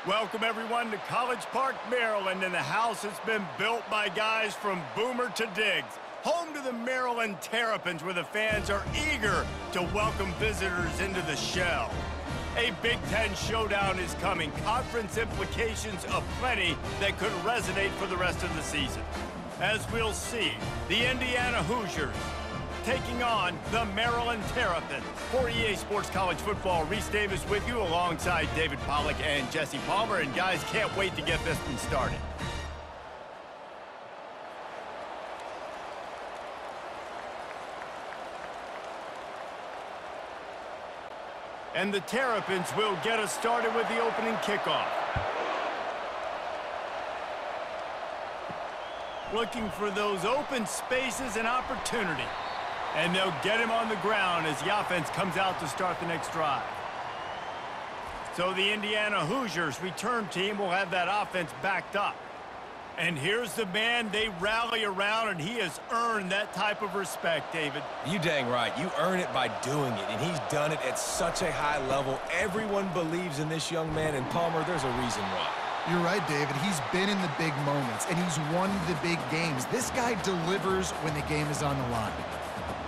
Welcome, everyone, to College Park, Maryland, and the house has been built by guys from Boomer to Diggs. Home to the Maryland Terrapins, where the fans are eager to welcome visitors into the shell. A Big Ten showdown is coming. Conference implications aplenty that could resonate for the rest of the season. As we'll see, the Indiana Hoosiers taking on the Maryland Terrapins. For EA Sports College Football, Reese Davis with you alongside David Pollack and Jesse Palmer. And guys, can't wait to get this one started. And the Terrapins will get us started with the opening kickoff. Looking for those open spaces and opportunity. And they'll get him on the ground as the offense comes out to start the next drive. So the Indiana Hoosiers return team will have that offense backed up. And here's the man they rally around, and he has earned that type of respect, David. You dang right. You earn it by doing it, and he's done it at such a high level. Everyone believes in this young man, and Palmer, there's a reason why. You're right, David. He's been in the big moments, and he's won the big games. This guy delivers when the game is on the line.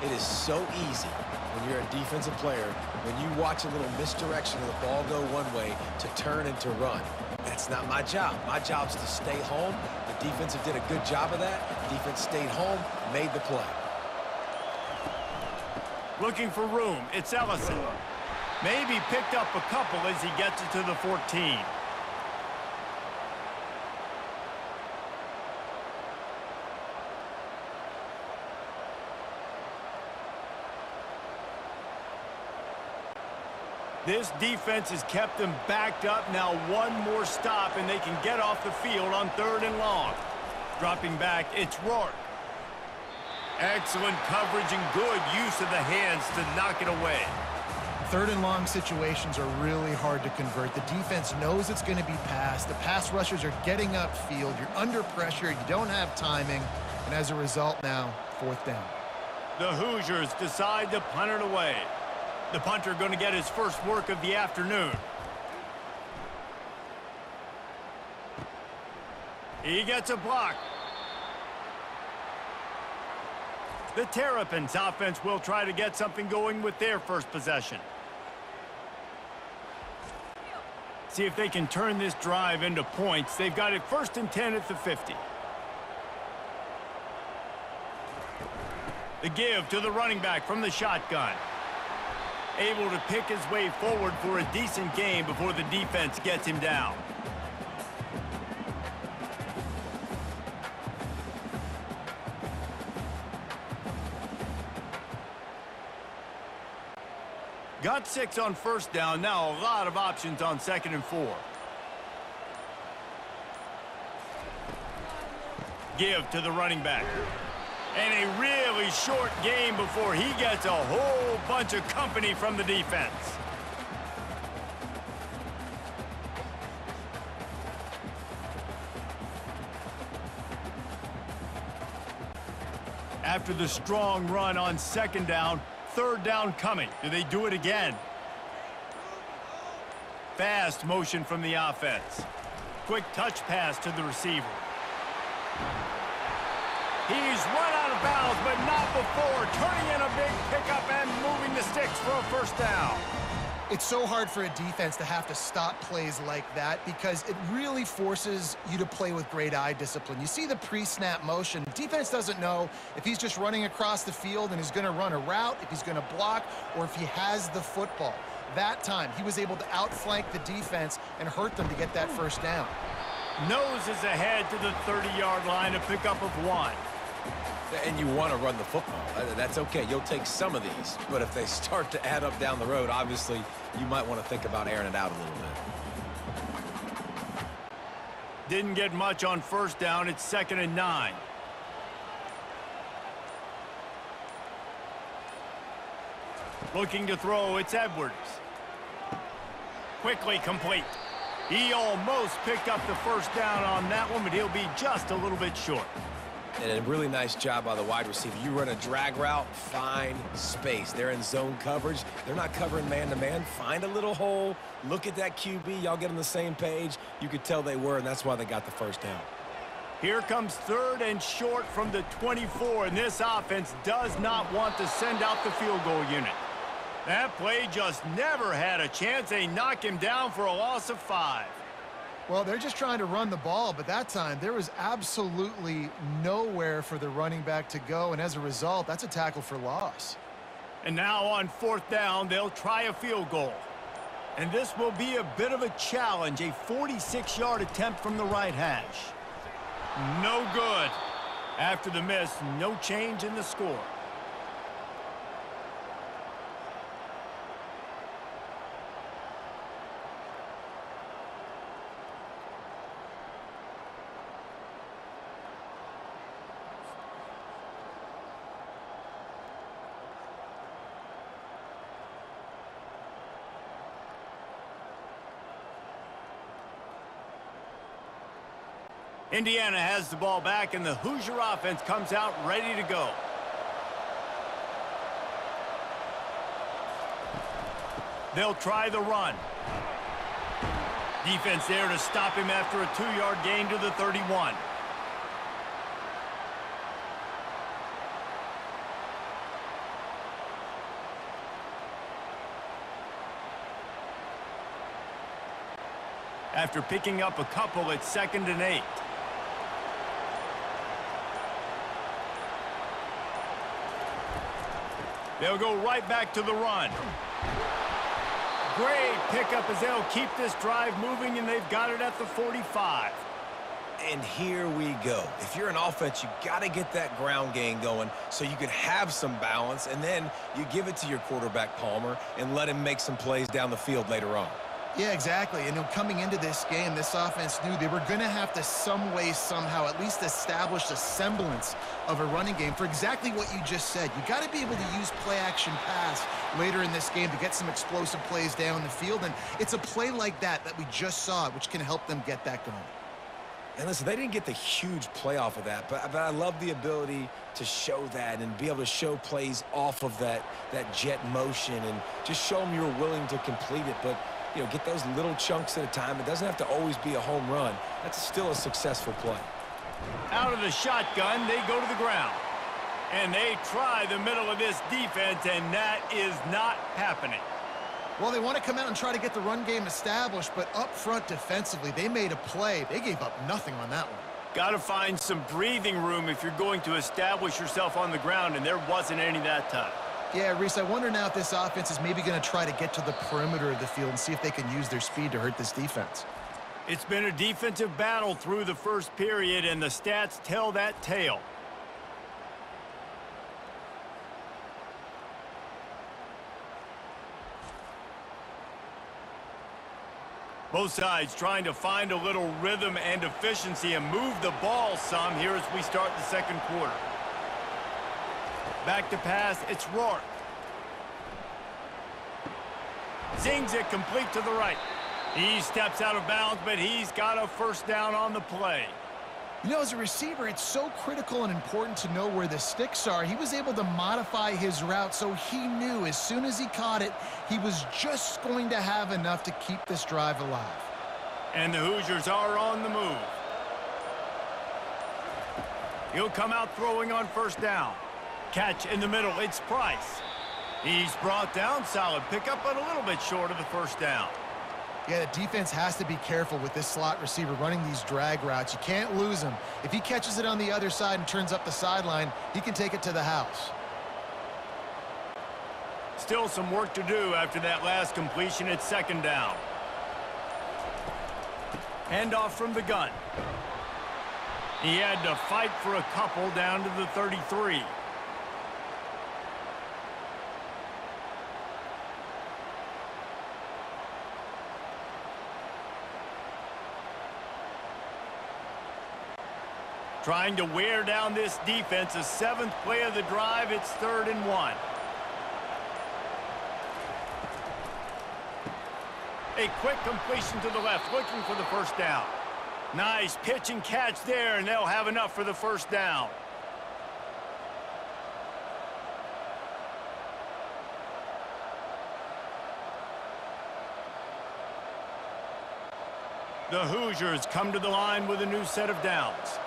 It is so easy when you're a defensive player, when you watch a little misdirection of the ball go one way to turn and to run. That's not my job. My job is to stay home. The defensive did a good job of that. The defense stayed home, made the play. Looking for room. It's Ellison. Maybe picked up a couple as he gets it to the 14. This defense has kept them backed up. Now one more stop, and they can get off the field on 3rd and long. Dropping back, it's Rourke. Excellent coverage and good use of the hands to knock it away. 3rd and long situations are really hard to convert. The defense knows it's going to be passed. The pass rushers are getting upfield. You're under pressure. You don't have timing. And as a result now, 4th down. The Hoosiers decide to punt it away. The punter going to get his first work of the afternoon. He gets a block. The Terrapins offense will try to get something going with their first possession. See if they can turn this drive into points. They've got it 1st and 10 at the 50. The give to the running back from the shotgun. Able to pick his way forward for a decent game before the defense gets him down. Got 6 on 1st down. Now a lot of options on 2nd and 4. Give to the running back. And a really short game before he gets a whole bunch of company from the defense. After the strong run on 2nd down, 3rd down coming. Do they do it again? Fast motion from the offense. Quick touch pass to the receiver. He's run out of bounds, but not before. Turning in a big pickup and moving the sticks for a 1st down. It's so hard for a defense to have to stop plays like that because it really forces you to play with great eye discipline. You see the pre-snap motion. The defense doesn't know if he's just running across the field and is going to run a route, if he's going to block, or if he has the football. That time, he was able to outflank the defense and hurt them to get that 1st down. Noses ahead to the 30-yard line, a pickup of 1. And you want to run the football. That's okay. You'll take some of these. But if they start to add up down the road, obviously, you might want to think about airing it out a little bit. Didn't get much on 1st down. It's 2nd and 9. Looking to throw. It's Edwards. Quickly complete. He almost picked up the 1st down on that one, but he'll be just a little bit short. And a really nice job by the wide receiver. You run a drag route, find space. They're in zone coverage. They're not covering man-to-man. Find a little hole. Look at that QB. Y'all get on the same page. You could tell they were, and that's why they got the first down. Here comes 3rd and short from the 24, and this offense does not want to send out the field goal unit. That play just never had a chance. They knock him down for a loss of 5. Well, they're just trying to run the ball, but that time there was absolutely nowhere for the running back to go, and as a result, that's a tackle for loss. And now on 4th down, they'll try a field goal. And this will be a bit of a challenge, a 46-yard attempt from the right hash. No good. After the miss, no change in the score. Indiana has the ball back, and the Hoosier offense comes out ready to go. They'll try the run. Defense there to stop him after a 2-yard gain to the 31. After picking up a couple, it's 2nd and 8. They'll go right back to the run. Great pickup as they'll keep this drive moving, and they've got it at the 45. And here we go. If you're an offense, you got to get that ground game going so you can have some balance, and then you give it to your quarterback, Palmer, and let him make some plays down the field later on. Yeah, exactly. And coming into this game, this offense knew they were going to have to some way, somehow, at least establish a semblance of a running game for exactly what you just said. You got to be able to use play-action pass later in this game to get some explosive plays down the field. And it's a play like that we just saw, which can help them get that going. And listen, they didn't get the huge play off of that, but I love the ability to show that and be able to show plays off of that jet motion and just show them you're willing to complete it. But you know, get those little chunks at a time. It doesn't have to always be a home run. That's still a successful play. Out of the shotgun, they go to the ground. And they try the middle of this defense, and that is not happening. Well, they want to come out and try to get the run game established, but up front defensively, they made a play. They gave up nothing on that one. Got to find some breathing room if you're going to establish yourself on the ground, and there wasn't any that time. Yeah, Reese, I wonder now if this offense is maybe going to try to get to the perimeter of the field and see if they can use their speed to hurt this defense. It's been a defensive battle through the first period, and the stats tell that tale. Both sides trying to find a little rhythm and efficiency and move the ball some here as we start the second quarter. Back to pass, it's Rourke. Zings it complete to the right. He steps out of bounds, but he's got a first down on the play. You know, as a receiver, it's so critical and important to know where the sticks are. He was able to modify his route, so he knew as soon as he caught it, he was just going to have enough to keep this drive alive. And the Hoosiers are on the move. He'll come out throwing on first down. Catch in the middle, it's Price. He's brought down, solid pickup, but a little bit short of the first down. Yeah, the defense has to be careful with this slot receiver running these drag routes. You can't lose him. If he catches it on the other side and turns up the sideline, he can take it to the house. Still some work to do after that last completion. It's second down. Handoff from the gun. He had to fight for a couple down to the 33. Trying to wear down this defense. The seventh play of the drive. It's 3rd and 1. A quick completion to the left, looking for the first down. Nice pitch and catch there, and they'll have enough for the first down. The Hoosiers come to the line with a new set of downs.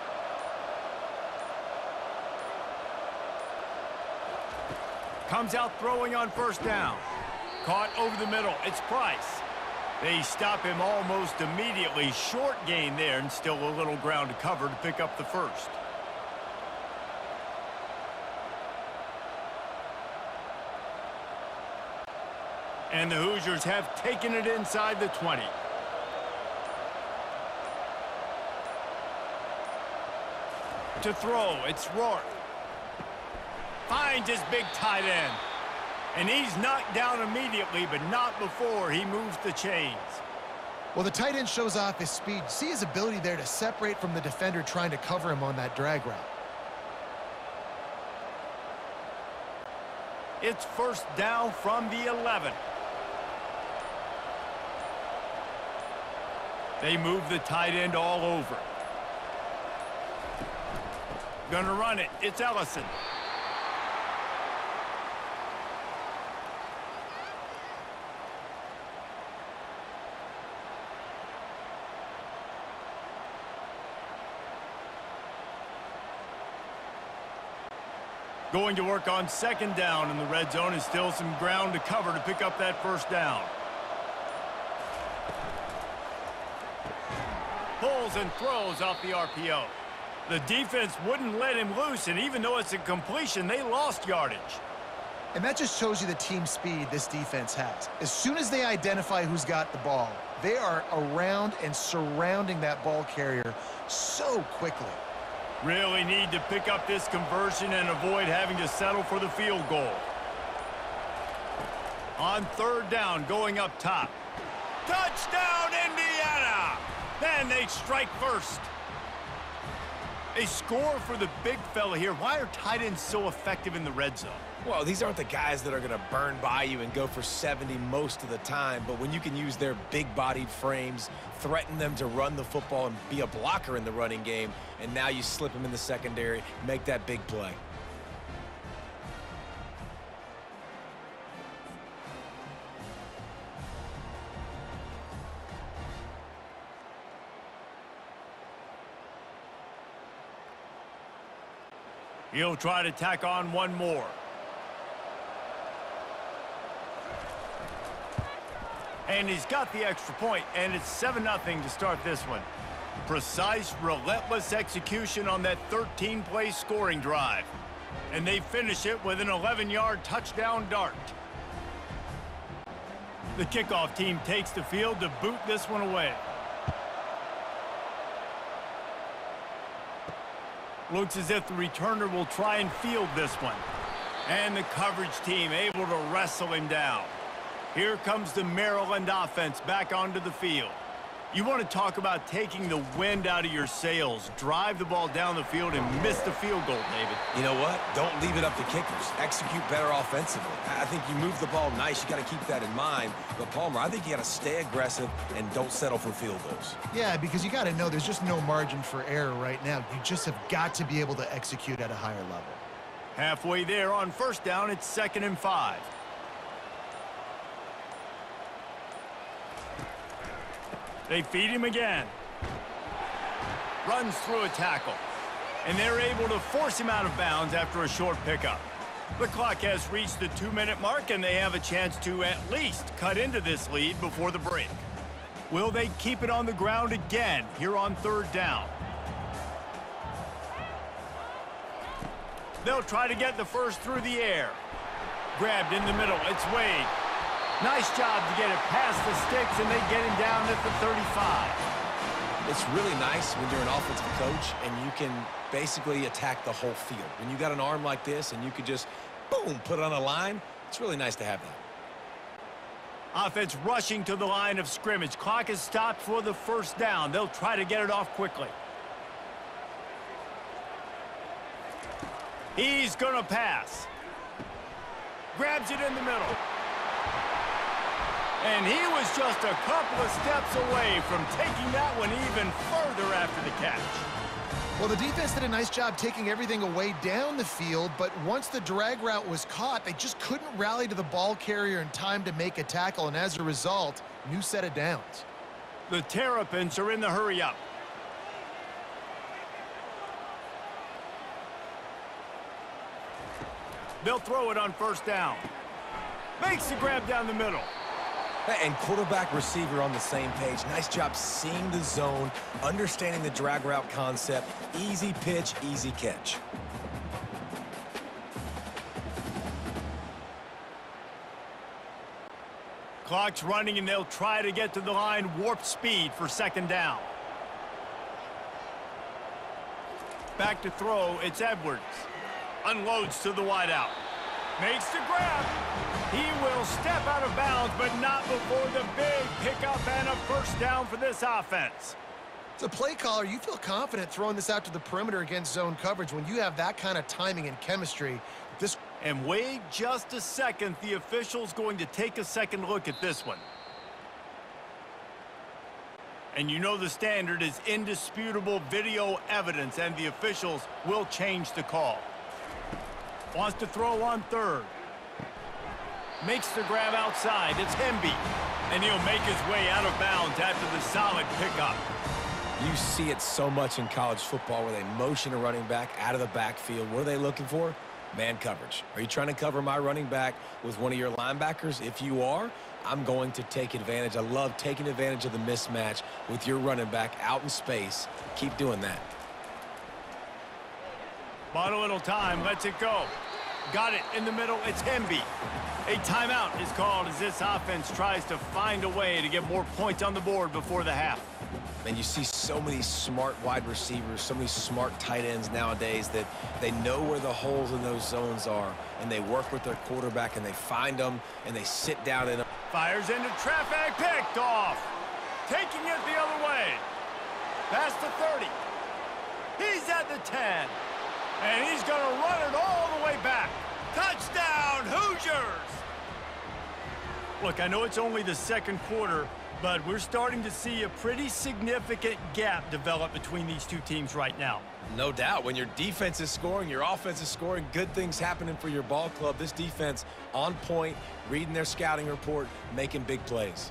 Comes out throwing on first down. Caught over the middle. It's Price. They stop him almost immediately. Short gain there, and still a little ground to cover to pick up the first. And the Hoosiers have taken it inside the 20. To throw, it's Rourke. Finds his big tight end. And he's knocked down immediately, but not before he moves the chains. Well, the tight end shows off his speed. See his ability there to separate from the defender trying to cover him on that drag route. It's first down from the 11. They move the tight end all over. Gonna run it. It's Ellison. Going to work on second down in the red zone, is still some ground to cover to pick up that first down. Pulls and throws off the RPO. The defense wouldn't let him loose, and even though it's a completion, they lost yardage. And that just shows you the team speed this defense has. As soon as they identify who's got the ball, they are around and surrounding that ball carrier so quickly. Really need to pick up this conversion and avoid having to settle for the field goal. On third down, going up top. Touchdown, Indiana! Then they strike first. A score for the big fella here. Why are tight ends so effective in the red zone? Well, these aren't the guys that are going to burn by you and go for 70 most of the time, but when you can use their big-bodied frames, threaten them to run the football and be a blocker in the running game, and now you slip them in the secondary, make that big play. He'll try to tack on one more. And he's got the extra point, and it's 7-0 to start this one. Precise, relentless execution on that 13-play scoring drive. And they finish it with an 11-yard touchdown dart. The kickoff team takes the field to boot this one away. Looks as if the returner will try and field this one. And the coverage team able to wrestle him down. Here comes the Maryland offense back onto the field. You want to talk about taking the wind out of your sails. Drive the ball down the field and miss the field goal, David. You know what? Don't leave it up to kickers. Execute better offensively. I think you move the ball nice. You got to keep that in mind. But, Palmer, I think you got to stay aggressive and don't settle for field goals. Yeah, because you got to know there's just no margin for error right now. You just have got to be able to execute at a higher level. Halfway there on first down, it's 2nd and 5. They feed him again. Runs through a tackle. And they're able to force him out of bounds after a short pickup. The clock has reached the 2-minute mark, and they have a chance to at least cut into this lead before the break. Will they keep it on the ground again here on third down? They'll try to get the first through the air. Grabbed in the middle. It's Wade. Nice job to get it past the sticks, and they get him down at the 35. It's really nice when you're an offensive coach and you can basically attack the whole field. When you got an arm like this and you could just, boom, put it on a line, it's really nice to have that. Offense rushing to the line of scrimmage. Clock is stopped for the first down. They'll try to get it off quickly. He's going to pass. Grabs it in the middle. And he was just a couple of steps away from taking that one even further after the catch. Well, the defense did a nice job taking everything away down the field, but once the drag route was caught, they just couldn't rally to the ball carrier in time to make a tackle, and as a result, new set of downs. The Terrapins are in the hurry-up. They'll throw it on first down. Makes the grab down the middle. And quarterback, receiver on the same page. Nice job seeing the zone, understanding the drag route concept. Easy pitch, easy catch. Clock's running, and they'll try to get to the line, warp speed for second down. Back to throw, it's Edwards. Unloads to the wideout. Makes the grab. He will step out of bounds, but not before the big pickup and a first down for this offense. As a play caller, you feel confident throwing this out to the perimeter against zone coverage when you have that kind of timing and chemistry. And wait just a second. The official's going to take a second look at this one. And you know the standard is indisputable video evidence, and the officials will change the call. Wants to throw on third. Makes the grab outside. It's Hemby. And he'll make his way out of bounds after the solid pickup. You see it so much in college football where they motion a running back out of the backfield. What are they looking for? Man coverage. Are you trying to cover my running back with one of your linebackers? If you are, I'm going to take advantage. I love taking advantage of the mismatch with your running back out in space. Keep doing that. Bought a little time, lets it go. Got it in the middle, it's Hemby. A timeout is called as this offense tries to find a way to get more points on the board before the half. And you see so many smart wide receivers, so many smart tight ends nowadays that they know where the holes in those zones are, and they work with their quarterback, and they find them, and they sit down in them. Fires into traffic, picked off. Taking it the other way. Past the 30. He's at the 10. And he's going to run it all the way back. Touchdown, Hoosiers! Look, I know it's only the second quarter, but we're starting to see a pretty significant gap develop between these two teams right now. No doubt. When your defense is scoring, your offense is scoring, good things happening for your ball club. This defense on point, reading their scouting report, making big plays.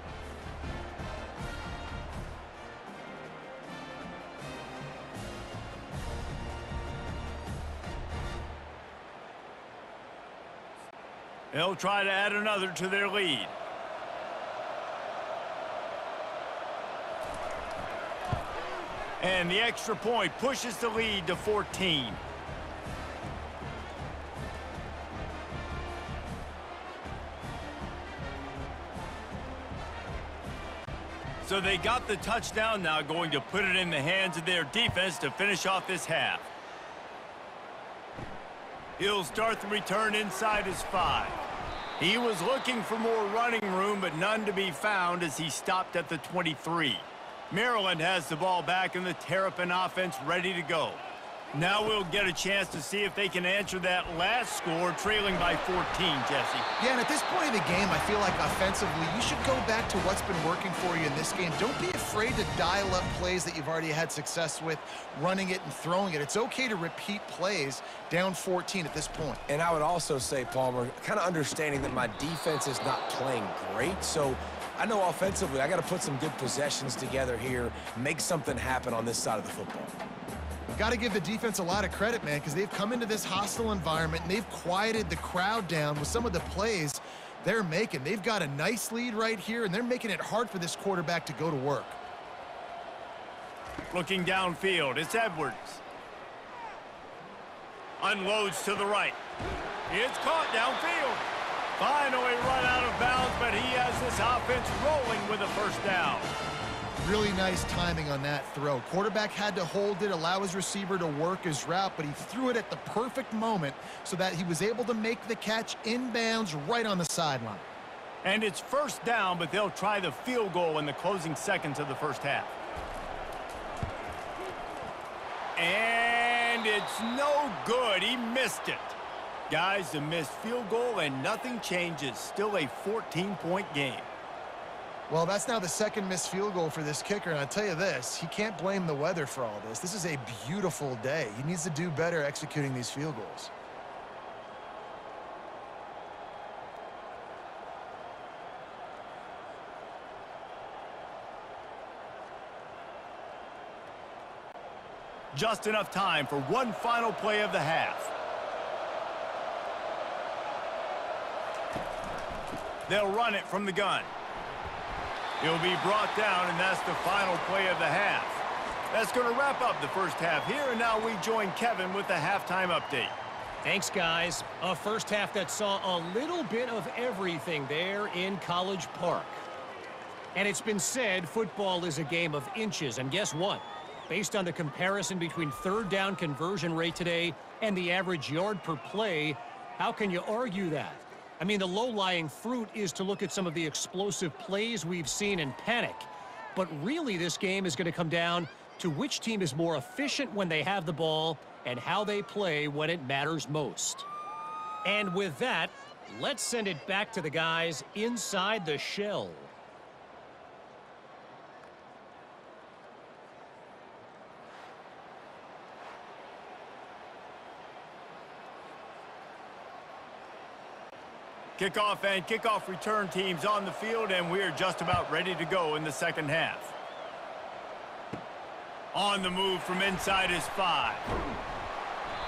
They'll try to add another to their lead. And the extra point pushes the lead to 14. So they got the touchdown, now going to put it in the hands of their defense to finish off this half. He'll start the return inside his 5. He was looking for more running room, but none to be found as he stopped at the 23. Maryland has the ball back, and the Terrapin offense ready to go. Now we'll get a chance to see if they can answer that last score, trailing by 14, Jesse. Yeah, and at this point of the game, I feel like offensively, you should go back to what's been working for you in this game. Don't be afraid to dial up plays that you've already had success with, running it and throwing it. It's okay to repeat plays down 14 at this point. And I would also say, Palmer, kind of understanding that my defense is not playing great, so I know offensively I got to put some good possessions together here, make something happen on this side of the football. Got to give the defense a lot of credit, man, because they've come into this hostile environment and they've quieted the crowd down with some of the plays they're making. They've got a nice lead right here, and they're making it hard for this quarterback to go to work. Looking downfield, it's Edwards. Unloads to the right. It's caught downfield. Finally run out of bounds, but he has this offense rolling with a first down. Really nice timing on that throw. Quarterback had to hold it, allow his receiver to work his route, but he threw it at the perfect moment so that he was able to make the catch inbounds right on the sideline. And it's first down, but they'll try the field goal in the closing seconds of the first half. And it's no good. He missed it. Guys, a missed field goal and nothing changes. Still a 14-point game. Well, that's now the second missed field goal for this kicker, and I'll tell you this, he can't blame the weather for all this. This is a beautiful day. He needs to do better executing these field goals. Just enough time for one final play of the half. They'll run it from the gun. He'll be brought down, and that's the final play of the half. That's going to wrap up the first half here, and now we join Kevin with the halftime update. Thanks, guys. A first half that saw a little bit of everything there in College Park. And it's been said football is a game of inches, and guess what? Based on the comparison between third down conversion rate today and the average yard per play, how can you argue that? I mean, the low-lying fruit is to look at some of the explosive plays we've seen in panic. But really, this game is going to come down to which team is more efficient when they have the ball and how they play when it matters most. And with that, let's send it back to the guys inside the shell. Kickoff and kickoff return teams on the field, and we're just about ready to go in the second half. On the move from inside his 5.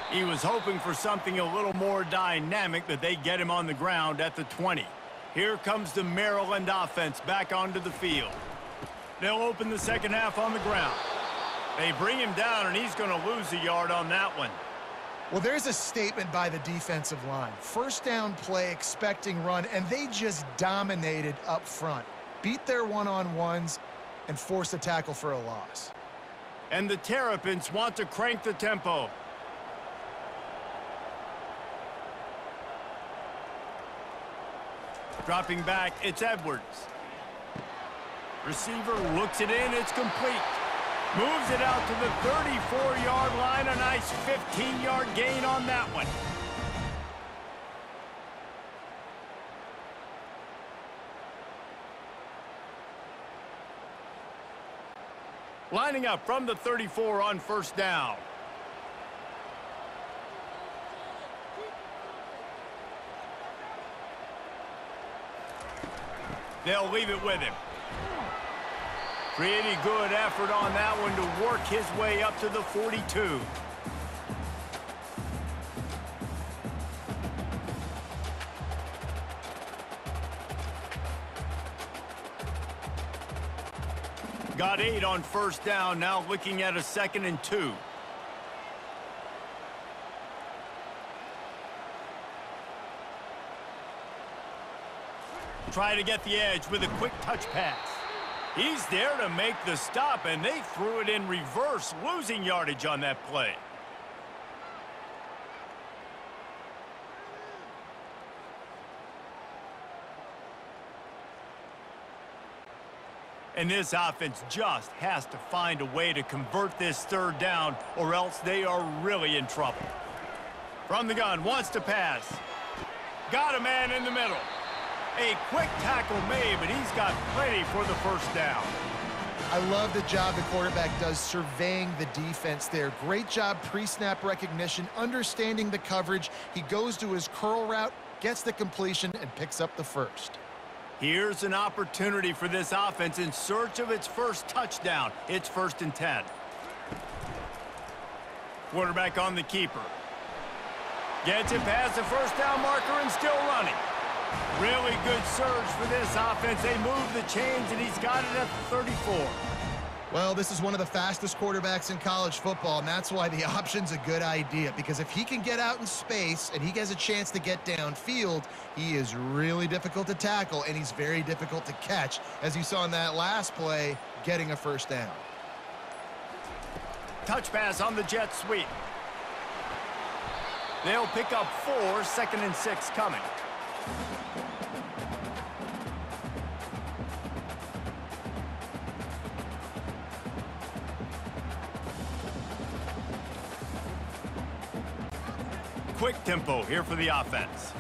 He was hoping for something a little more dynamic, but they get him on the ground at the 20. Here comes the Maryland offense back onto the field. They'll open the second half on the ground. They bring him down, and he's going to lose a yard on that one. Well, there's a statement by the defensive line. First down play, expecting run, and they just dominated up front. Beat their one-on-ones and forced a tackle for a loss. And the Terrapins want to crank the tempo. Dropping back, it's Edwards. Receiver looks it in, it's complete. Moves it out to the 34-yard line. A nice 15-yard gain on that one. Lining up from the 34 on first down. They'll leave it with him. Pretty good effort on that one to work his way up to the 42. Got 8 on first down, now looking at a 2nd and 2. Try to get the edge with a quick touch pass. He's there to make the stop, and they threw it in reverse, losing yardage on that play. And this offense just has to find a way to convert this third down, or else they are really in trouble. From the gun, wants to pass. Got a man in the middle. A quick tackle made, but he's got plenty for the first down. I love the job the quarterback does surveying the defense there. Great job pre-snap recognition, understanding the coverage. He goes to his curl route, gets the completion, and picks up the first. Here's an opportunity for this offense in search of its first touchdown. It's 1st and 10. Quarterback on the keeper. Gets it past the first down marker and still running. Really good surge for this offense. They move the chains, and he's got it at the 34. Well, this is one of the fastest quarterbacks in college football, and that's why the option's a good idea, because if he can get out in space and he has a chance to get downfield, he is really difficult to tackle, and he's very difficult to catch, as you saw in that last play, getting a first down. Touch pass on the jet sweep. They'll pick up 4, 2nd and 6 coming. Quick tempo here for the offense.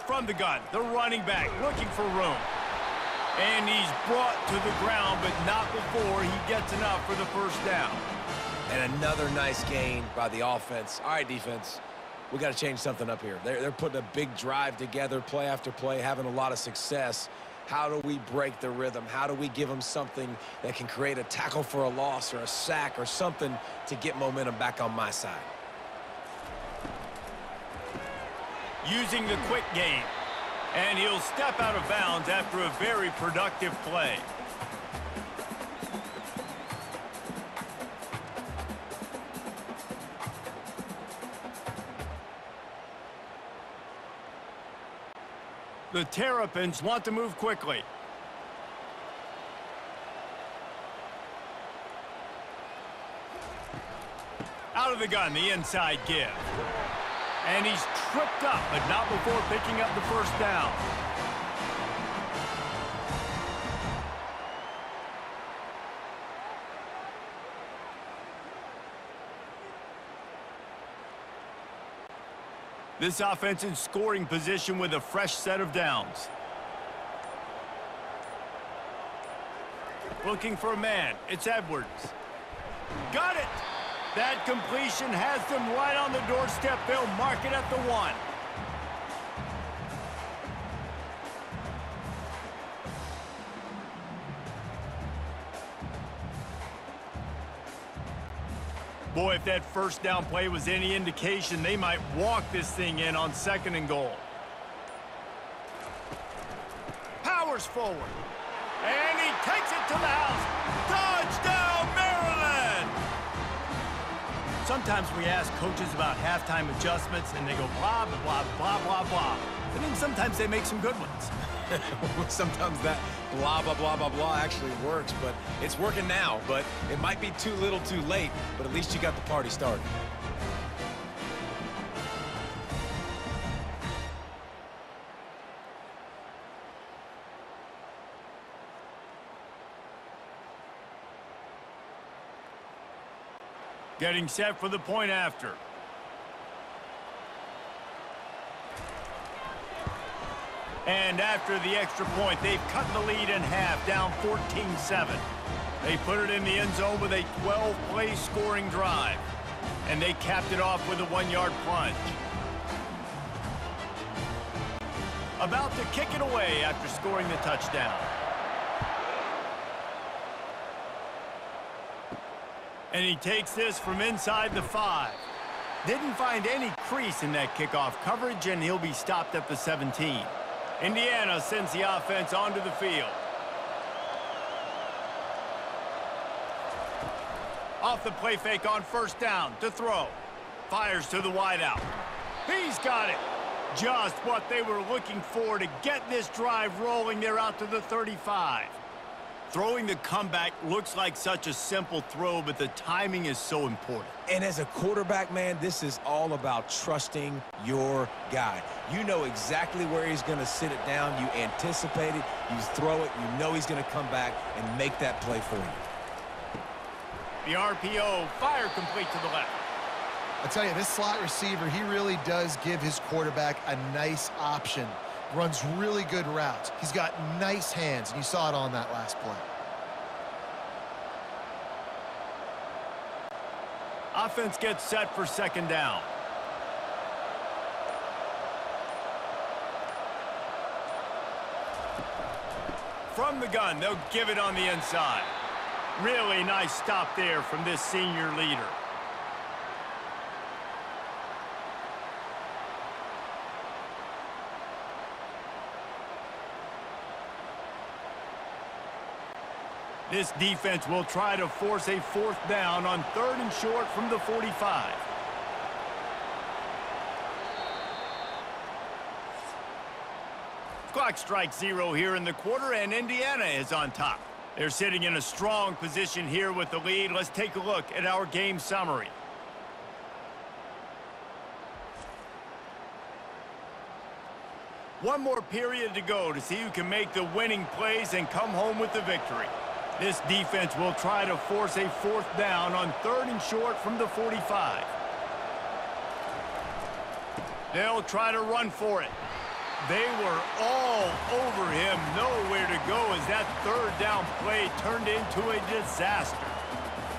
From the gun, the running back looking for room. And he's brought to the ground, but not before he gets enough for the first down. And another nice gain by the offense. All right, defense, we got to change something up here. They're putting a big drive together, play after play, having a lot of success. How do we break the rhythm? How do we give them something that can create a tackle for a loss or a sack or something to get momentum back on my side? Using the quick game. And he'll step out of bounds after a very productive play. The Terrapins want to move quickly. Out of the gun, the inside give. And he's tripped up, but not before picking up the first down. This offense in scoring position with a fresh set of downs. Looking for a man. It's Edwards. Got it! That completion has them right on the doorstep. They'll mark it at the 1. Boy, if that first down play was any indication, they might walk this thing in on 2nd and goal. Powers forward. And he takes it to the house. Touchdown, Maryland! Sometimes we ask coaches about halftime adjustments, and they go blah, blah, blah, blah, blah, blah. And then sometimes they make some good ones. Sometimes that blah, blah, blah, blah, blah actually works, but it's working now. But it might be too little too late, but at least you got the party started. Getting set for the point after. And after the extra point, they've cut the lead in half, down 14-7. They put it in the end zone with a 12-play scoring drive. And they capped it off with a 1-yard plunge. About to kick it away after scoring the touchdown. And he takes this from inside the 5. Didn't find any crease in that kickoff coverage, and he'll be stopped at the 17. Indiana sends the offense onto the field. Off the play fake on first down to throw. Fires to the wideout. He's got it. Just what they were looking for to get this drive rolling. They're out to the 35. Throwing the comeback looks like such a simple throw, but the timing is so important. And as a quarterback, man, this is all about trusting your guy. You know exactly where he's going to sit it down. You anticipate it. You throw it. You know he's going to come back and make that play for you. The RPO, fire complete to the left. I tell you, this slot receiver, he really does give his quarterback a nice option. Runs really good routes. He's got nice hands, and you saw it on that last play. Offense gets set for 2nd down. From the gun, they'll give it on the inside. Really nice stop there from this senior leader. This defense will try to force a 4th down on 3rd and short from the 45. Clock strikes 0 here in the quarter, and Indiana is on top. They're sitting in a strong position here with the lead. Let's take a look at our game summary. One more period to go to see who can make the winning plays and come home with the victory. This defense will try to force a 4th down on 3rd and short from the 45. They'll try to run for it. They were all over him, nowhere to go as that 3rd down play turned into a disaster.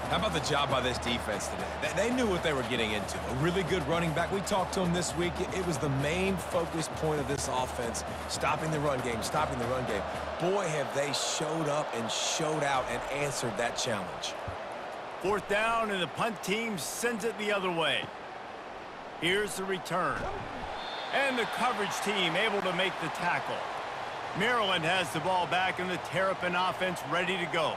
How about the job by this defense today? They knew what they were getting into. A really good running back. We talked to him this week. It was the main focus point of this offense, stopping the run game, stopping the run game. Boy, have they showed up and showed out and answered that challenge. 4th down, and the punt team sends it the other way. Here's the return. And the coverage team able to make the tackle. Maryland has the ball back, and the Terrapin offense ready to go.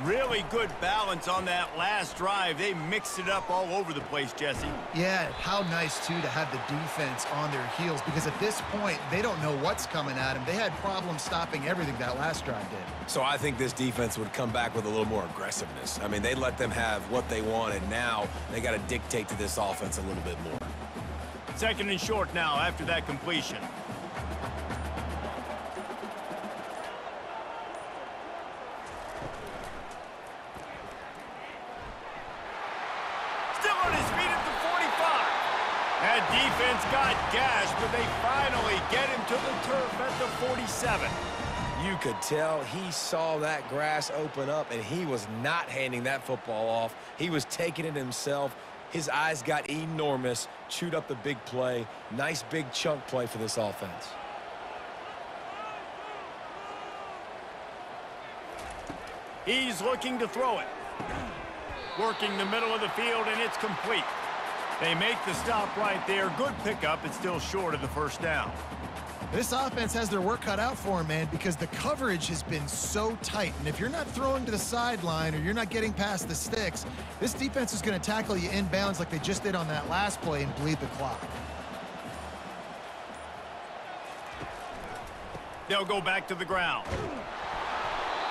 Really good balance on that last drive. They mixed it up all over the place, Jesse. Yeah, how nice, too, to have the defense on their heels, because at this point, they don't know what's coming at them. They had problems stopping everything that last drive did. So I think this defense would come back with a little more aggressiveness. I mean, they let them have what they want, and now they got to dictate to this offense a little bit more. 2nd and short now after that completion. That defense got gashed, but they finally get him to the turf at the 47. You could tell he saw that grass open up, and he was not handing that football off. He was taking it himself. His eyes got enormous, chewed up the big play. Nice big chunk play for this offense. He's looking to throw it. Working the middle of the field, and it's complete. They make the stop right there. Good pickup. It's still short of the 1st down. This offense has their work cut out for them, man, because the coverage has been so tight. And if you're not throwing to the sideline or you're not getting past the sticks, this defense is going to tackle you inbounds like they just did on that last play and bleed the clock. They'll go back to the ground.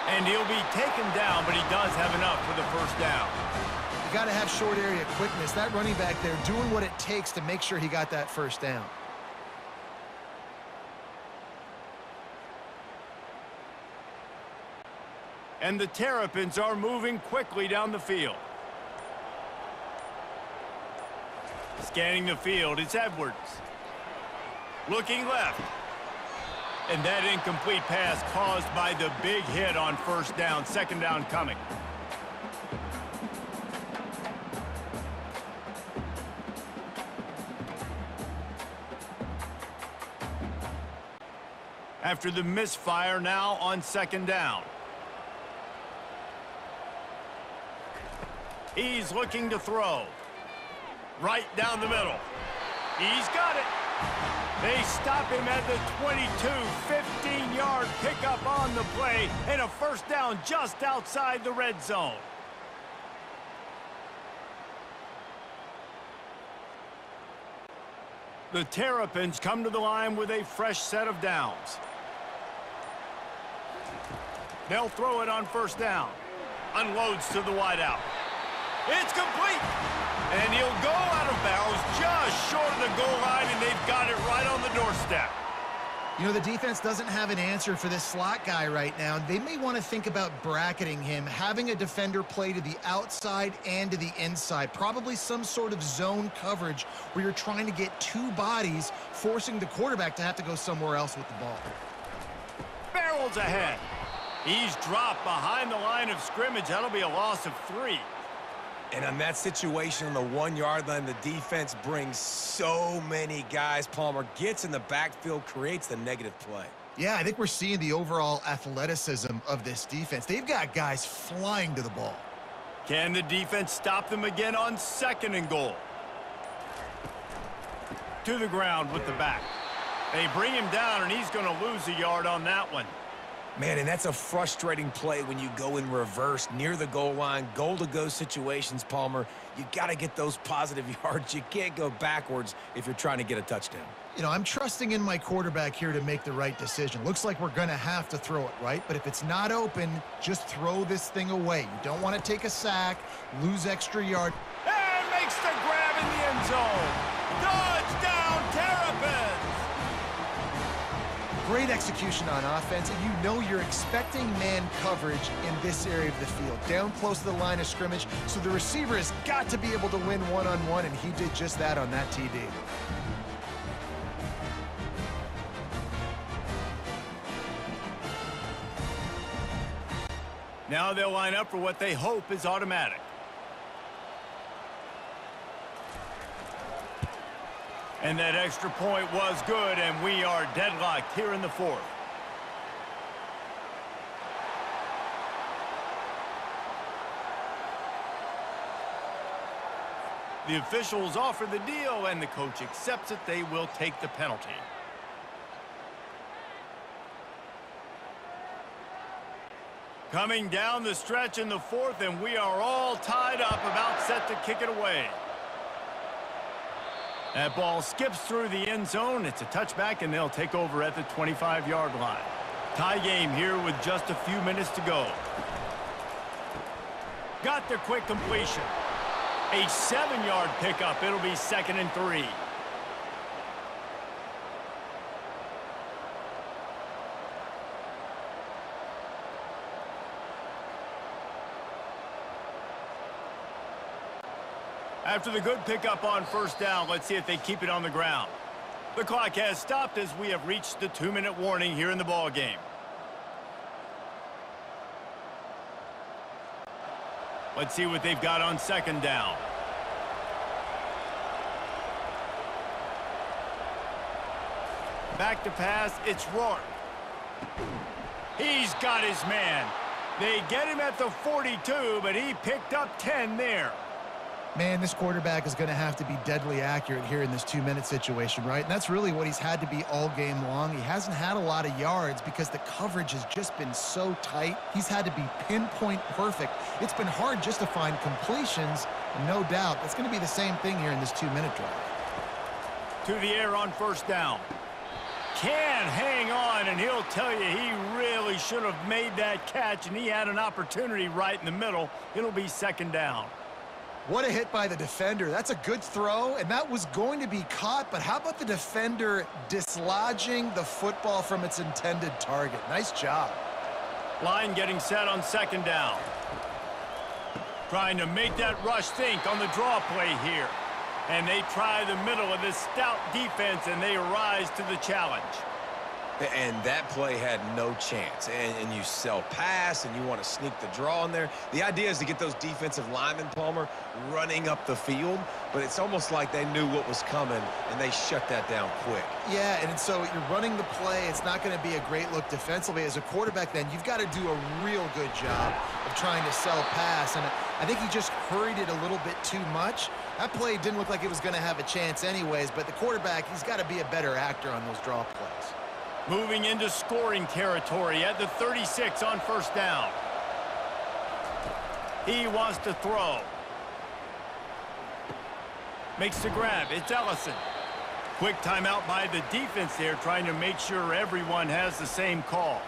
And he'll be taken down, but he does have enough for the 1st down. You got to have short area quickness. That running back there doing what it takes to make sure he got that 1st down. And the Terrapins are moving quickly down the field. Scanning the field, it's Edwards. Looking left. And that incomplete pass caused by the big hit on 1st down. 2nd down coming. After the misfire, now on 2nd down. He's looking to throw. Right down the middle. He's got it. They stop him at the 22, 15-yard pickup on the play, and a 1st down just outside the red zone. The Terrapins come to the line with a fresh set of downs. They'll throw it on 1st down. Unloads to the wideout. It's complete. And he'll go out of bounds just short of the goal line, and they've got it right on the doorstep. You know, the defense doesn't have an answer for this slot guy right now. They may want to think about bracketing him, having a defender play to the outside and to the inside. Probably some sort of zone coverage where you're trying to get 2 bodies, forcing the quarterback to have to go somewhere else with the ball. Barrels ahead. He's dropped behind the line of scrimmage. That'll be a loss of 3. And on that situation on the 1-yard line, the defense brings so many guys. Palmer gets in the backfield, creates the negative play. Yeah, I think we're seeing the overall athleticism of this defense. They've got guys flying to the ball. Can the defense stop them again on 2nd and goal? To the ground with the back. They bring him down, and he's going to lose a yard on that one. Man, and that's a frustrating play when you go in reverse near the goal line, goal-to-go situations, Palmer. You got to get those positive yards. You can't go backwards if you're trying to get a touchdown. You know, I'm trusting in my quarterback here to make the right decision. Looks like we're going to have to throw it, right? But if it's not open, just throw this thing away. You don't want to take a sack, lose extra yard. And makes the grab in the end zone. Touchdown, Terrapins! Great execution on offense, and you know you're expecting man coverage in this area of the field, down close to the line of scrimmage, so the receiver has got to be able to win one-on-one, and he did just that on that TD. Now they'll line up for what they hope is automatic. And that extra point was good, and we are deadlocked here in the fourth. The officials offer the deal, and the coach accepts it. They will take the penalty. Coming down the stretch in the fourth, and we are all tied up, about set to kick it away. That ball skips through the end zone. It's a touchback, and they'll take over at the 25-yard line. Tie game here with just a few minutes to go. Got the quick completion. A 7-yard pickup. It'll be 2nd and 3. After the good pickup on first down, let's see if they keep it on the ground. The clock has stopped as we have reached the 2-minute warning here in the ball game. Let's see what they've got on 2nd down. Back to pass, it's Rourke. He's got his man. They get him at the 42, but he picked up 10 there. Man, this quarterback is going to have to be deadly accurate here in this 2-minute situation, right? And that's really what he's had to be all game long. He hasn't had a lot of yards because the coverage has just been so tight. He's had to be pinpoint perfect. It's been hard just to find completions, and no doubt that's going to be the same thing here in this 2-minute drive. To the air on first down. Can hang on, and he'll tell you he really should have made that catch, and he had an opportunity right in the middle. It'll be 2nd down. What a hit by the defender. That's a good throw, and that was going to be caught, but how about the defender dislodging the football from its intended target? Nice job. Line getting set on 2nd down. Trying to make that rush think on the draw play here. And they try the middle of this stout defense, and they rise to the challenge. And that play had no chance. And you sell pass, and you want to sneak the draw in there. The idea is to get those defensive linemen, Palmer, running up the field. But it's almost like they knew what was coming, and they shut that down quick. Yeah, and so you're running the play. It's not going to be a great look defensively. As a quarterback, then, you've got to do a real good job of trying to sell pass. And I think he just hurried it a little bit too much. That play didn't look like it was going to have a chance anyways, but the quarterback, he's got to be a better actor on those draw plays. Moving into scoring territory at the 36 on first down. He wants to throw. Makes the grab. It's Ellison. Quick timeout by the defense there, trying to make sure everyone has the same call.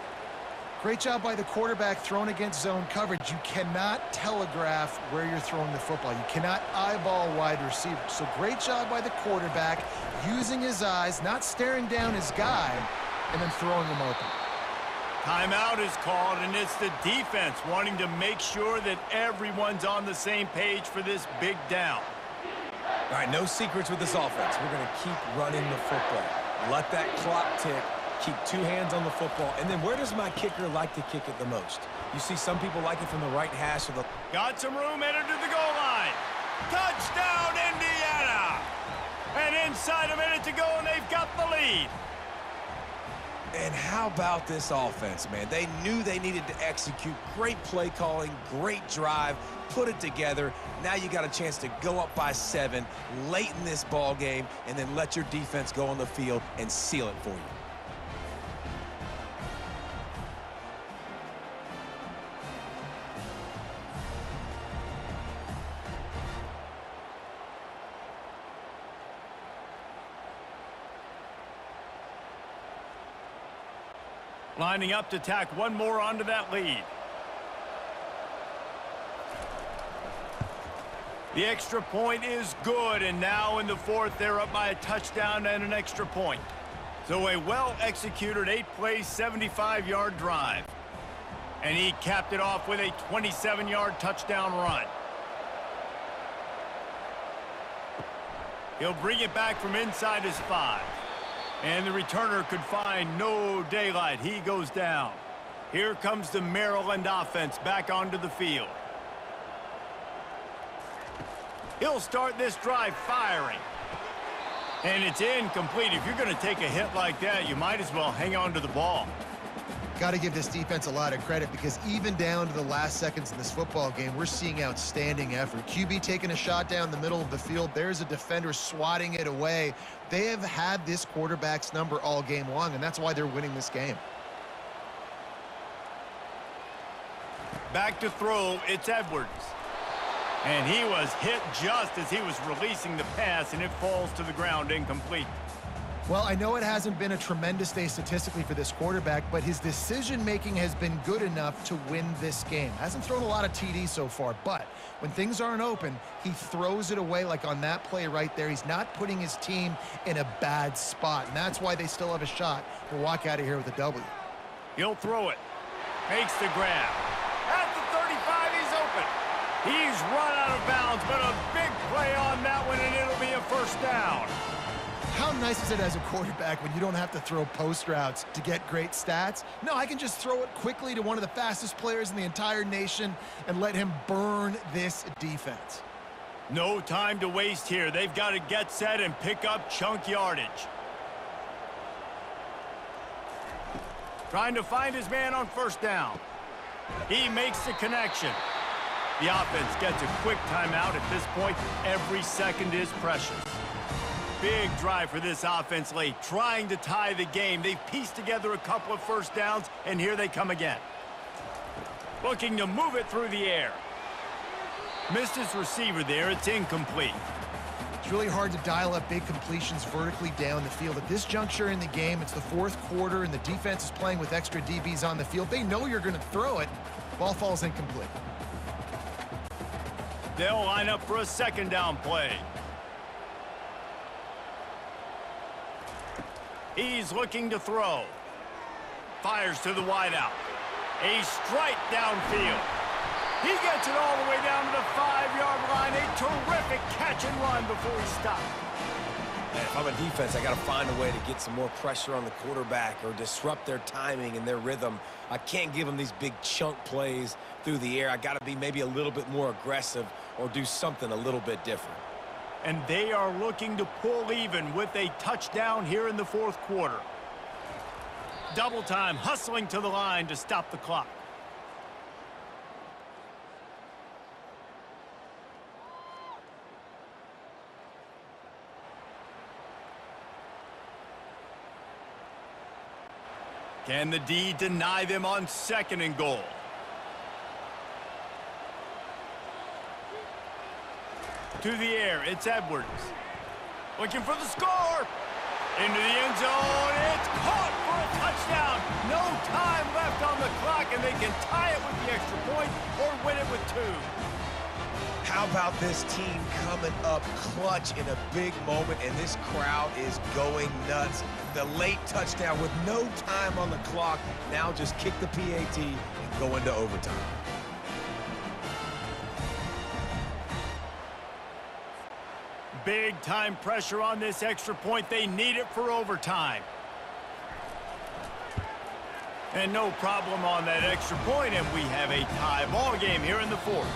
Great job by the quarterback thrown against zone coverage. You cannot telegraph where you're throwing the football. You cannot eyeball wide receiver. So great job by the quarterback using his eyes, not staring down his guy, and then throwing him open. Timeout is called, and it's the defense wanting to make sure that everyone's on the same page for this big down. All right, no secrets with this offense. We're going to keep running the football. Let that clock tick. Keep 2 hands on the football. And then where does my kicker like to kick it the most? You see some people like it from the right hash. Or the... Got some room, headed to the goal line. Touchdown, Indiana! And inside a minute to go, and they've got the lead. And how about this offense, man? They knew they needed to execute. Great play calling, great drive, put it together. Now you got a chance to go up by 7 late in this ball game and then let your defense go on the field and seal it for you. Lining up to tack one more onto that lead. The extra point is good, and now in the fourth, they're up by a touchdown and an extra point. So a well-executed 8-play, 75-yard drive. And he capped it off with a 27-yard touchdown run. He'll bring it back from inside his 5. And the returner could find no daylight. He goes down. Here comes the Maryland offense back onto the field. He'll start this drive firing. And it's incomplete. If you're going to take a hit like that, you might as well hang on to the ball. Got to give this defense a lot of credit because even down to the last seconds in this football game, we're seeing outstanding effort. QB taking a shot down the middle of the field. There's a defender swatting it away. They have had this quarterback's number all game long, and that's why they're winning this game. Back to throw, it's Edwards. And he was hit just as he was releasing the pass, and it falls to the ground incomplete. Well, I know it hasn't been a tremendous day statistically for this quarterback, but his decision-making has been good enough to win this game. Hasn't thrown a lot of TDs so far, but when things aren't open, he throws it away like on that play right there. He's not putting his team in a bad spot, and that's why they still have a shot to walk out of here with a W. He'll throw it. Makes the grab. At the 35, he's open. He's run out of bounds, but a big play on that one, and it'll be a first down. How nice is it as a quarterback when you don't have to throw post routes to get great stats? No, I can just throw it quickly to one of the fastest players in the entire nation and let him burn this defense. No time to waste here. They've got to get set and pick up chunk yardage. Trying to find his man on first down. He makes the connection. The offense gets a quick timeout at this point. Every second is precious. Big drive for this offense late, trying to tie the game. They've pieced together a couple of first downs, and here they come again. Looking to move it through the air. Missed his receiver there. It's incomplete. It's really hard to dial up big completions vertically down the field. At this juncture in the game, it's the fourth quarter, and the defense is playing with extra DBs on the field. They know you're going to throw it. Ball falls incomplete. They'll line up for a second down play. He's looking to throw. Fires to the wideout. A strike downfield. He gets it all the way down to the 5-yard line. A terrific catch and run before he stopped. And if I'm a defense, I got to find a way to get some more pressure on the quarterback or disrupt their timing and their rhythm. I can't give them these big chunk plays through the air. I got to be maybe a little bit more aggressive or do something a little bit different. And they are looking to pull even with a touchdown here in the fourth quarter. Double time, hustling to the line to stop the clock. Can the D deny them on second and goal? To the air, it's Edwards. Looking for the score. Into the end zone. It's caught for a touchdown. No time left on the clock, and they can tie it with the extra point or win it with 2. How about this team coming up clutch in a big moment, and this crowd is going nuts. The late touchdown with no time on the clock. Now just kick the PAT and go into overtime. Big time pressure on this extra point. They need it for overtime. And no problem on that extra point, and we have a tie ball game here in the fourth.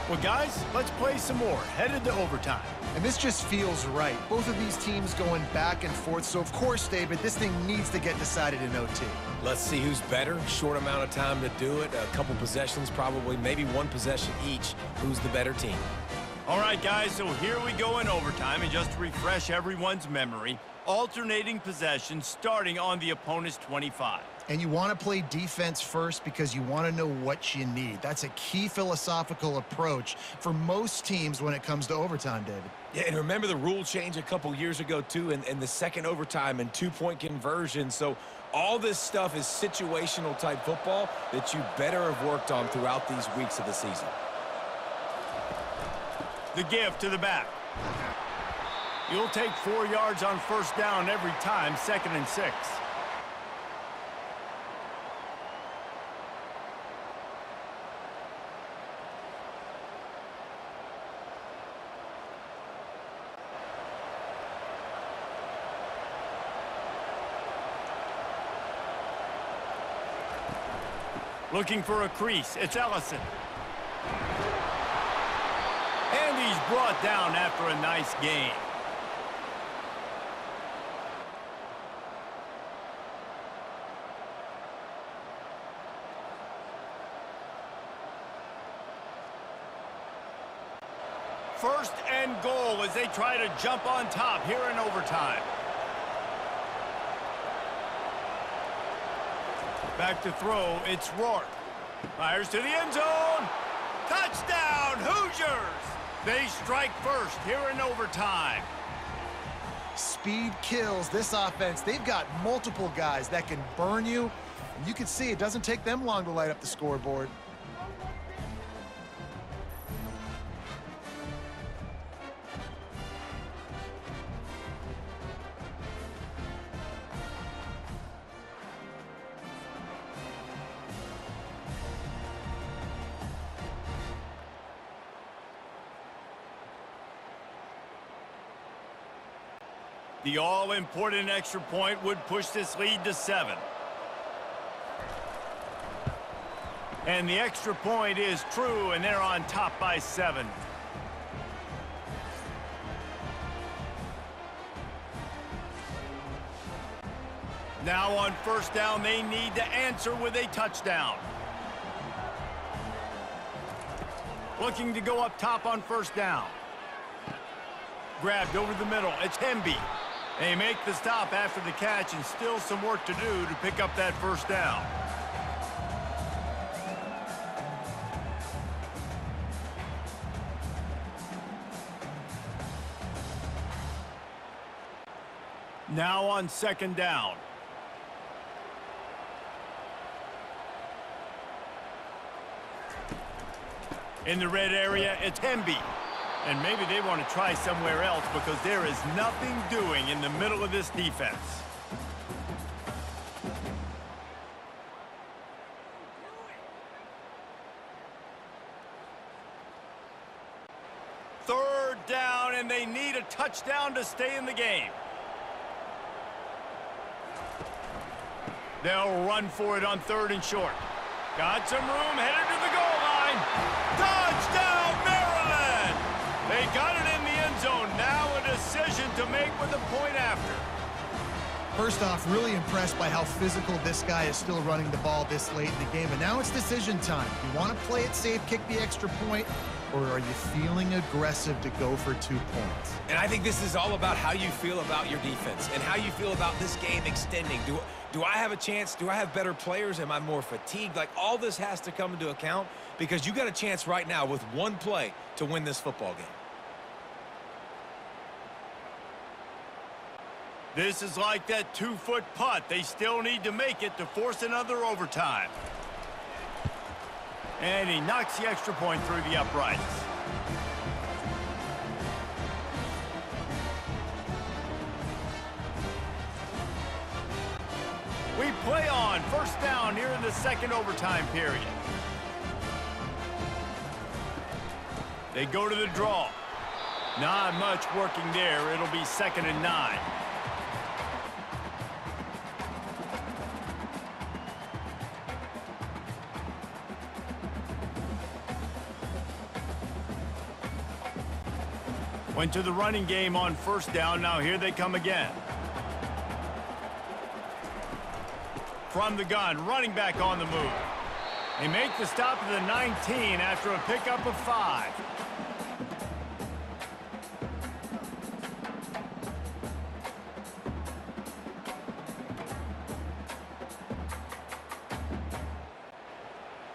Well, guys, let's play some more. Headed to overtime. And this just feels right. Both of these teams going back and forth. So, of course, David, this thing needs to get decided in OT. Let's see who's better. Short amount of time to do it. A couple possessions, probably maybe one possession each. Who's the better team? All right, guys, so here we go in overtime. And just to refresh everyone's memory, alternating possessions starting on the opponent's 25. And you want to play defense first because you want to know what you need. That's a key philosophical approach for most teams when it comes to overtime, David. Yeah, and remember the rule change a couple years ago, too, and the second overtime and two-point conversion. So all this stuff is situational type football that you better have worked on throughout these weeks of the season. The give to the back. You'll take 4 yards on first down every time, 2nd and 6. Looking for a crease. It's Ellison. And he's brought down after a nice gain. First and goal as they try to jump on top here in overtime. Back to throw, it's Rourke. Fires to the end zone. Touchdown, Hoosiers! They strike first here in overtime. Speed kills this offense. They've got multiple guys that can burn you. And you can see it doesn't take them long to light up the scoreboard. The all-important extra point would push this lead to 7. And the extra point is true, and they're on top by 7. Now on first down, they need to answer with a touchdown. Looking to go up top on first down. Grabbed over the middle, it's Hemby. They make the stop after the catch, and still some work to do to pick up that first down. Now on second down. In the red area, it's Hemby. And maybe they want to try somewhere else because there is nothing doing in the middle of this defense. Third down, and they need a touchdown to stay in the game. They'll run for it on third and short. Got some room, headed to the goal line. Touchdown, Maryland! They got it in the end zone. Now a decision to make with a point after. First off, really impressed by how physical this guy is still running the ball this late in the game. And now it's decision time. You want to play it safe, kick the extra point, or are you feeling aggressive to go for 2 points? And I think this is all about how you feel about your defense and how you feel about this game extending. Do I have a chance? Do I have better players? Am I more fatigued? Like, all this has to come into account because you got a chance right now with one play to win this football game. This is like that 2-foot putt. They still need to make it to force another overtime. And he knocks the extra point through the uprights. We play on first down here in the second overtime period. They go to the draw. Not much working there. It'll be 2nd and 9. Went to the running game on first down. Now here they come again. From the gun, running back on the move. They make the stop at the 19 after a pickup of 5.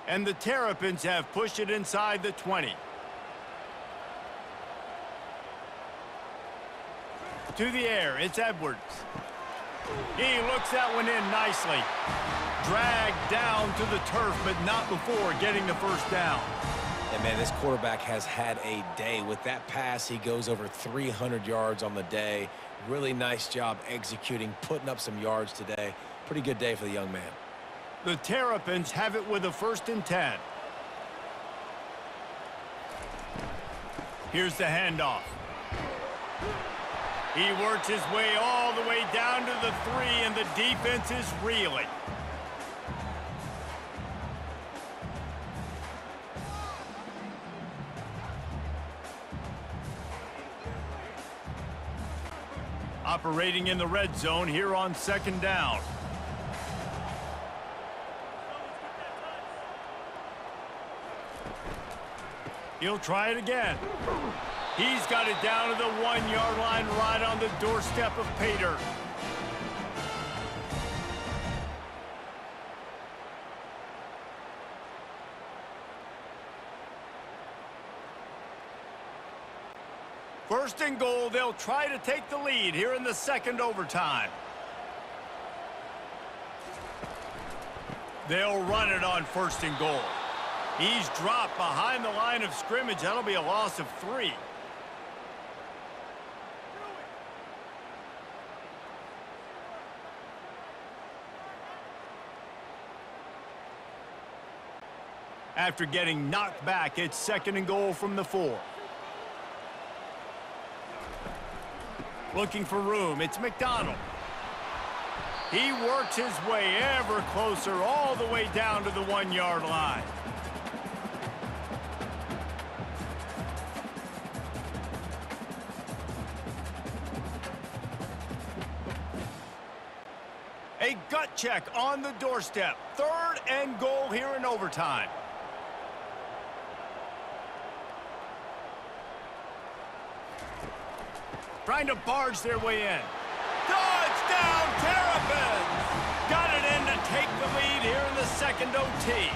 And the Terrapins have pushed it inside the 20. To the air, it's Edwards. He looks that one in nicely. Dragged down to the turf, but not before getting the first down. And, man, this quarterback has had a day. With that pass, he goes over 300 yards on the day. Really nice job executing, putting up some yards today. Pretty good day for the young man. The Terrapins have it with a 1st and 10. Here's the handoff. He works his way all the way down to the 3, and the defense is reeling. Operating in the red zone here on 2nd down. He'll try it again. He's got it down to the 1-yard line right on the doorstep of pay dirt. First and goal, they'll try to take the lead here in the second overtime. They'll run it on first and goal. He's dropped behind the line of scrimmage. That'll be a loss of 3. After getting knocked back, it's second and goal from the 4. Looking for room, it's McDonald. He works his way ever closer all the way down to the 1-yard line. A gut check on the doorstep. Third and goal here in overtime. Trying to barge their way in. Touchdown, Terrapins! Got it in to take the lead here in the second OT.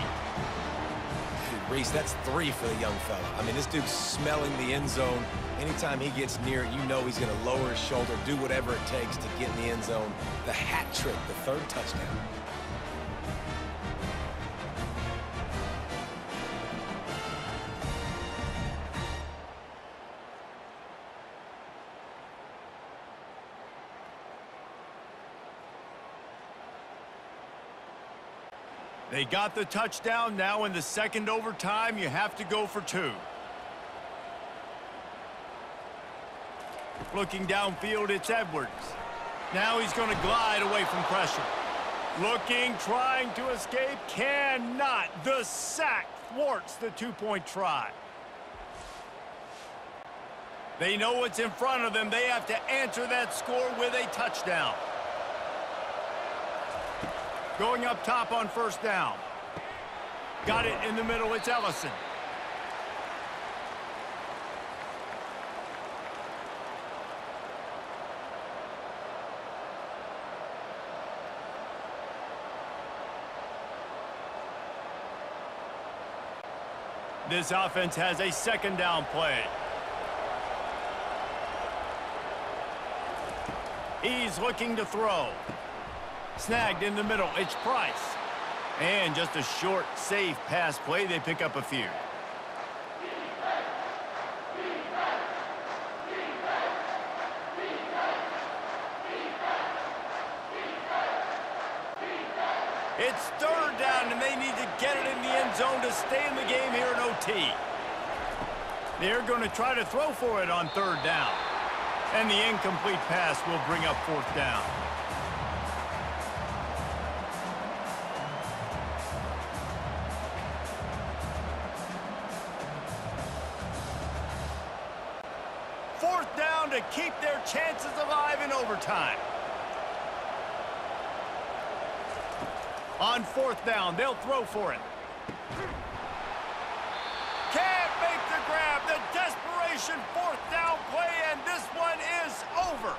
Reese, that's 3 for the young fella. I mean, this dude's smelling the end zone. Anytime he gets near it, you know he's going to lower his shoulder, do whatever it takes to get in the end zone. The hat trick, the 3rd touchdown. They got the touchdown. Now in the second overtime, you have to go for 2. Looking downfield, it's Edwards. Now he's going to glide away from pressure. Looking, trying to escape, cannot. The sack thwarts the 2-point try. They know what's in front of them. They have to answer that score with a touchdown. Going up top on first down. Got it in the middle, it's Ellison. This offense has a second down play. He's looking to throw. Snagged in the middle, it's Price. And just a short, safe pass play, they pick up a few. It's third down, and they need to get it in the end zone to stay in the game here in OT. They're going to try to throw for it on third down. And the incomplete pass will bring up fourth down. Fourth down to keep their chances alive in overtime. On fourth down, they'll throw for it. Can't make the grab. The desperation fourth down play, and this one is over.